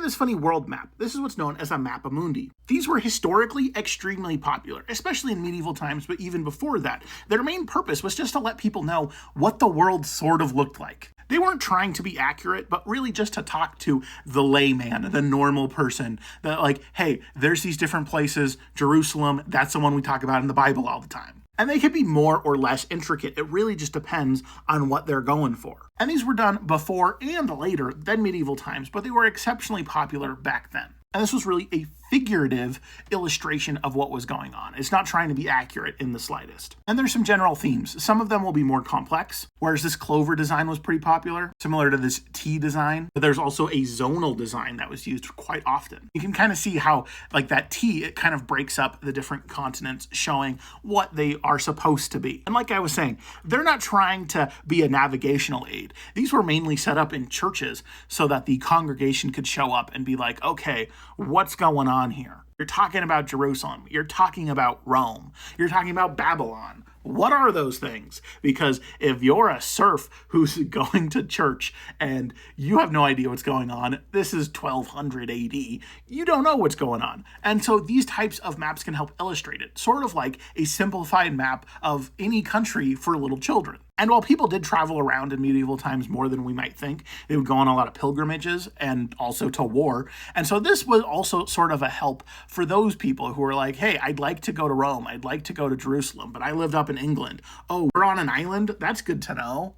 this funny world map. This is what's known as a mappa mundi. These were historically extremely popular, especially in medieval times, but even before that. Their main purpose was just to let people know what the world sort of looked like. They weren't trying to be accurate, but really just to talk to the layman, the normal person, that like, hey, there's these different places, Jerusalem, that's the one we talk about in the Bible all the time. And they could be more or less intricate. It really just depends on what they're going for. And these were done before and later than medieval times, but they were exceptionally popular back then. And this was really a figurative illustration of what was going on. It's not trying to be accurate in the slightest. And there's some general themes. Some of them will be more complex, whereas this clover design was pretty popular, similar to this T design. But there's also a zonal design that was used quite often. You can kind of see how, like that T, it kind of breaks up the different continents, showing what they are supposed to be. And like I was saying, they're not trying to be a navigational aid. These were mainly set up in churches so that the congregation could show up and be like, okay, what's going on here? You're talking about Jerusalem. You're talking about Rome. You're talking about Babylon. What are those things? Because if you're a serf who's going to church and you have no idea what's going on, this is 1200 AD, you don't know what's going on. And so these types of maps can help illustrate it, sort of like a simplified map of any country for little children. And while people did travel around in medieval times more than we might think, they would go on a lot of pilgrimages and also to war. And so this was also sort of a help for those people who were like, hey, I'd like to go to Rome. I'd like to go to Jerusalem, but I lived up in England. Oh, we're on an island? That's good to know.